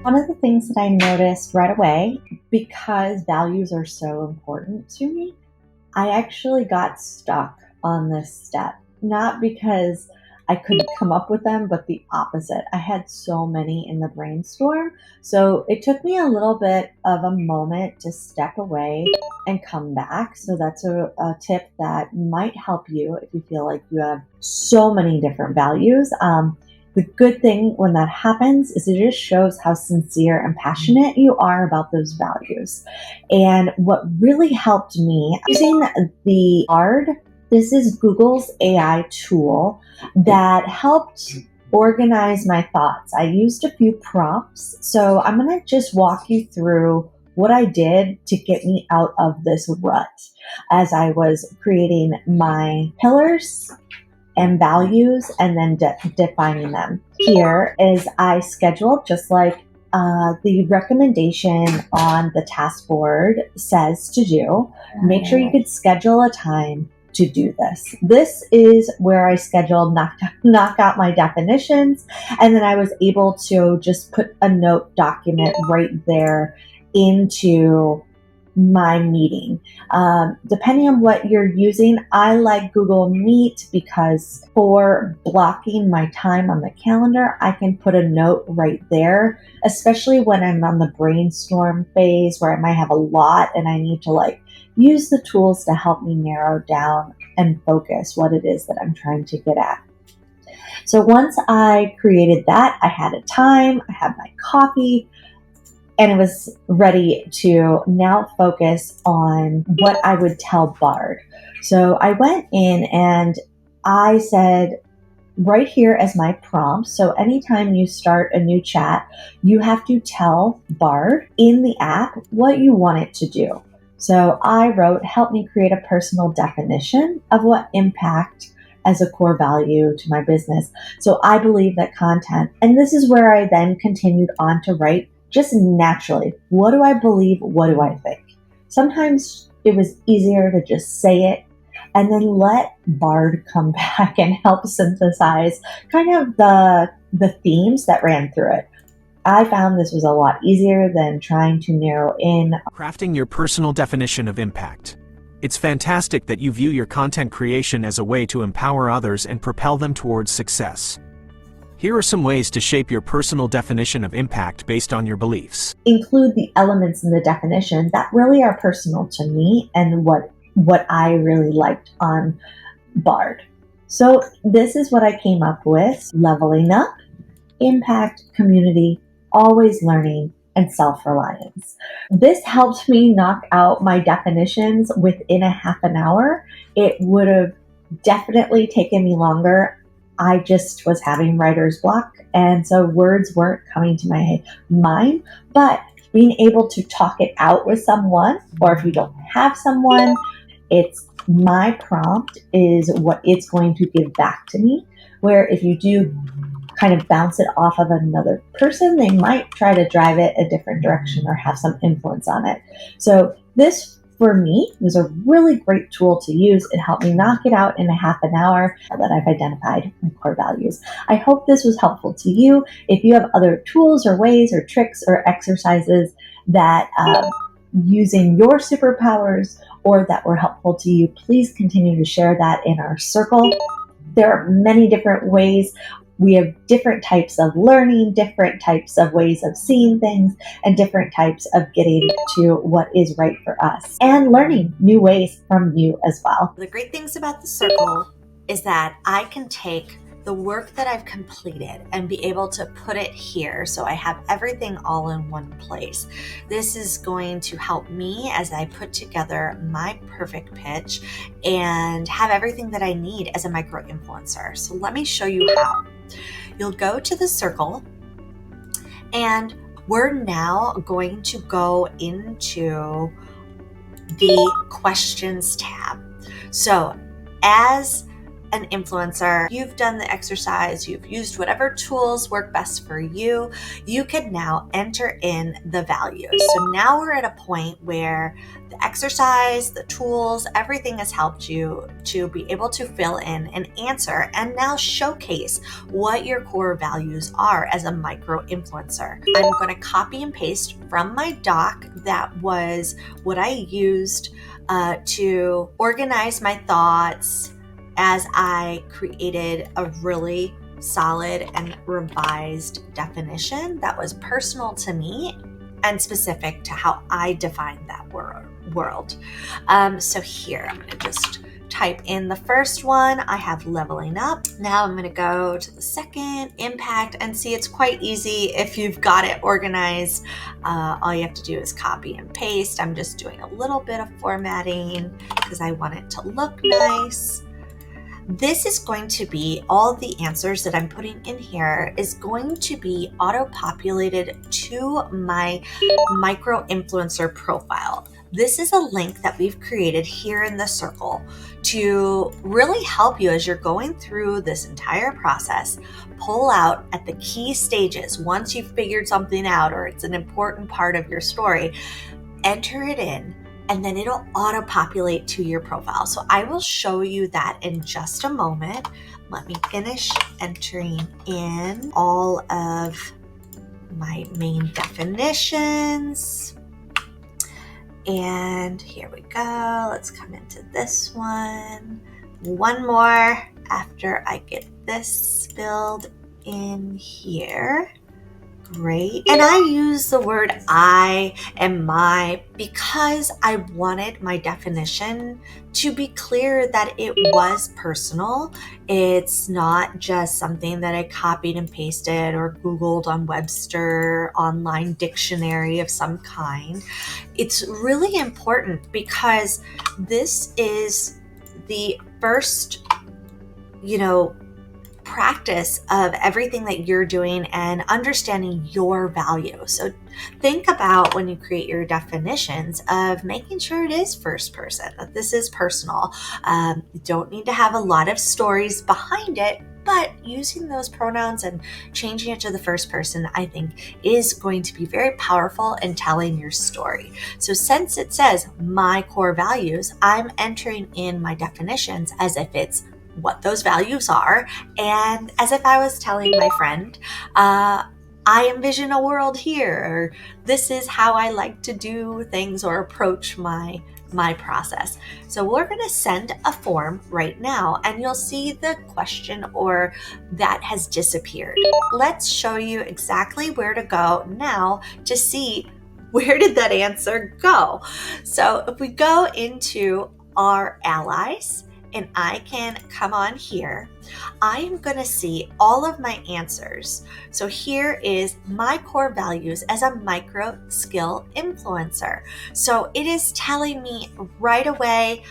One of the things that I noticed right away, because values are so important to me, I actually got stuck on this step. Not because I couldn't come up with them, but the opposite. I had so many in the brainstorm. So it took me a little bit of a moment to step away and come back. So that's a tip that might help you if you feel like you have so many different values. The good thing when that happens is it just shows how sincere and passionate you are about those values. And what really helped me using the Bard, this is Google's AI tool that helped organize my thoughts. I used a few prompts, so I'm going to just walk you through what I did to get me out of this rut as I was creating my pillars and values and then defining them. Here is I scheduled just like the recommendation on the task board says to do. Make sure you could schedule a time to do this. This is where I scheduled, knock out my definitions, and then I was able to just put a note document right there into my meeting. Depending on what you're using, I like Google Meet because for blocking my time on the calendar, I can put a note right there, especially when I'm on the brainstorm phase where I might have a lot and I need to use the tools to help me narrow down and focus what it is that I'm trying to get at. So once I created that, I had a time, I had my coffee, and it was ready to now focus on what I would tell Bard. So I went in and I said, right here as my prompt. So anytime you start a new chat, you have to tell Bard in the app what you want it to do. So I wrote, help me create a personal definition of what impact as a core value to my business. So I believe that content, and this is where I then continued on to write just naturally. What do I believe? What do I think? Sometimes it was easier to just say it and then let Bard come back and help synthesize kind of the themes that ran through it. I found this was a lot easier than trying to narrow in. Crafting your personal definition of impact. It's fantastic that you view your content creation as a way to empower others and propel them towards success. Here are some ways to shape your personal definition of impact based on your beliefs. Include the elements in the definition that really are personal to me and what I really liked on Bard. So this is what I came up with: leveling up, impact, community, always learning, and self-reliance. This helped me knock out my definitions within a half an hour. It would have definitely taken me longer. I just was having writer's block, and so words weren't coming to my mind, but being able to talk it out with someone, or if you don't have someone, it's my prompt is what it's going to give back to me, where if you do kind of bounce it off of another person, they might try to drive it a different direction or have some influence on it. So this, for me, was a really great tool to use. It helped me knock it out in a half an hour that I've identified my core values. I hope this was helpful to you. If you have other tools or ways or tricks or exercises that using your superpowers or that were helpful to you, please continue to share that in our circle. There are many different ways. We have different types of learning, different types of ways of seeing things, and different types of getting to what is right for us and learning new ways from you as well. The great things about the circle is that I can take the work that I've completed and be able to put it here so I have everything all in one place. This is going to help me as I put together my perfect pitch and have everything that I need as a micro influencer. So let me show you how. You'll go to the circle, and we're now going to go into the questions tab. So as an influencer, you've done the exercise, you've used whatever tools work best for you, you can now enter in the values. So now we're at a point where the exercise, the tools, everything has helped you to be able to fill in an answer and now showcase what your core values are as a micro influencer. I'm going to copy and paste from my doc. That was what I used to organize my thoughts as I created a really solid and revised definition that was personal to me and specific to how I define that world. So here, I'm going to just type in the first one. I have leveling up. Now I'm going to go to the second, impact, and see it's quite easy if you've got it organized. All you have to do is copy and paste. I'm just doing a little bit of formatting because I want it to look nice. This is going to be all the answers that I'm putting in here is going to be auto-populated to my micro influencer profile. This is a link that we've created here in the circle to really help you as you're going through this entire process, pull out at the key stages. Once you've figured something out or it's an important part of your story, enter it in, and then it'll auto-populate to your profile. So I will show you that in just a moment. Let me finish entering in all of my main definitions. And here we go. Let's come into this one. One more after I get this filled in here. Great. And I use the word I and my because I wanted my definition to be clear that it was personal. It's not just something that I copied and pasted or Googled on Webster online dictionary of some kind. It's really important because this is the first, practice of everything that you're doing and understanding your value. So think about when you create your definitions of making sure it is first person, that this is personal. You don't need to have a lot of stories behind it, but using those pronouns and changing it to the first person, I think, is going to be very powerful in telling your story. So since it says my core values, I'm entering in my definitions as if it's what those values are, and as if I was telling my friend, I envision a world here, or this is how I like to do things or approach my process. So we're going to send a form right now, and you'll see the question or that has disappeared. Let's show you exactly where to go now to see where did that answer go. So if we go into our allies, and I can come on here, I am going to see all of my answers. So here is my core values as a micro skill influencer. So it is telling me right away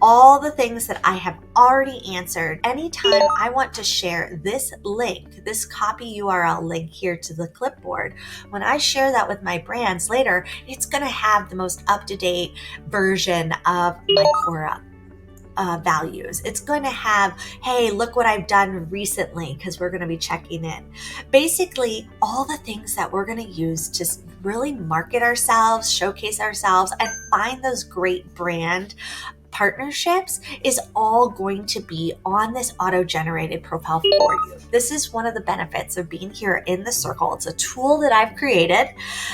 all the things that I have already answered. Anytime I want to share this link, this copy URL link here to the clipboard, when I share that with my brands later, it's going to have the most up-to-date version of my core values. It's going to have, hey, look what I've done recently, because we're going to be checking in. Basically, all the things that we're going to use to really market ourselves, showcase ourselves, and find those great brand partnerships is all going to be on this auto-generated profile for you. This is one of the benefits of being here in the circle. It's a tool that I've created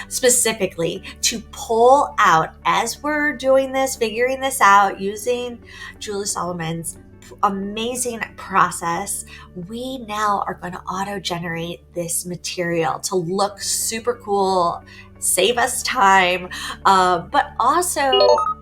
specifically to pull out as we're doing this, figuring this out, using Julie Solomon's amazing process. We now are going to auto-generate this material to look super cool, save us time, but also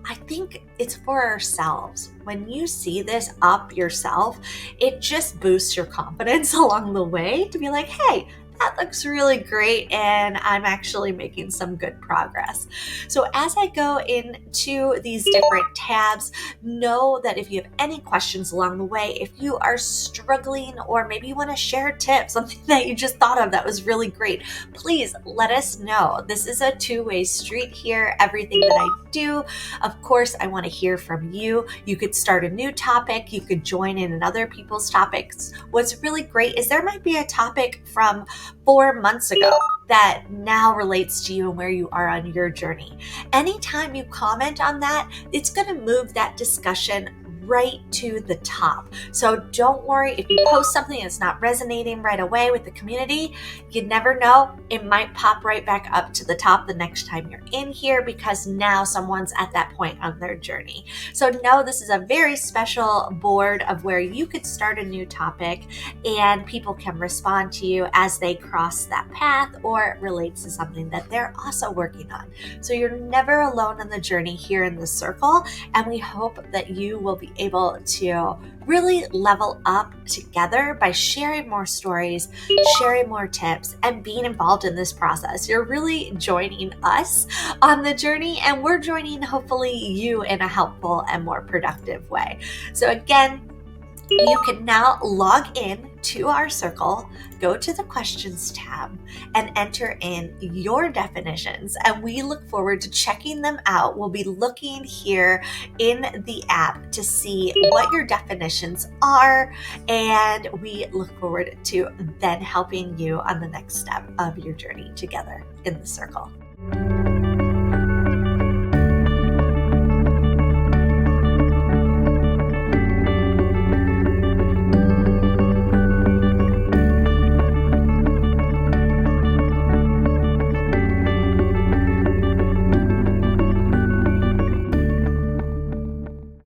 I think it's for ourselves. When you see this up yourself, it just boosts your confidence along the way to be like, hey, that looks really great, and I'm actually making some good progress. So as I go into these different tabs, know that if you have any questions along the way, if you are struggling, or maybe you want to share tips, something that you just thought of that was really great, please let us know. This is a two-way street here. Everything that I do, of course, I want to hear from you. You could start a new topic. You could join in other people's topics. What's really great is there might be a topic from 4 months ago that now relates to you and where you are on your journey. Anytime you comment on that, it's going to move that discussion right to the top. So don't worry if you post something that's not resonating right away with the community. You never know, it might pop right back up to the top the next time you're in here, because now someone's at that point on their journey. So know this is a very special board of where you could start a new topic and people can respond to you as they cross that path or it relates to something that they're also working on. So you're never alone on the journey here in the circle, and we hope that you will be able to really level up together by sharing more stories, sharing more tips, and being involved in this process. You're really joining us on the journey, and we're joining hopefully you in a helpful and more productive way. So again, you can now log in to our circle, go to the questions tab, and enter in your definitions. And we look forward to checking them out. We'll be looking here in the app to see what your definitions are. And we look forward to then helping you on the next step of your journey together in the circle.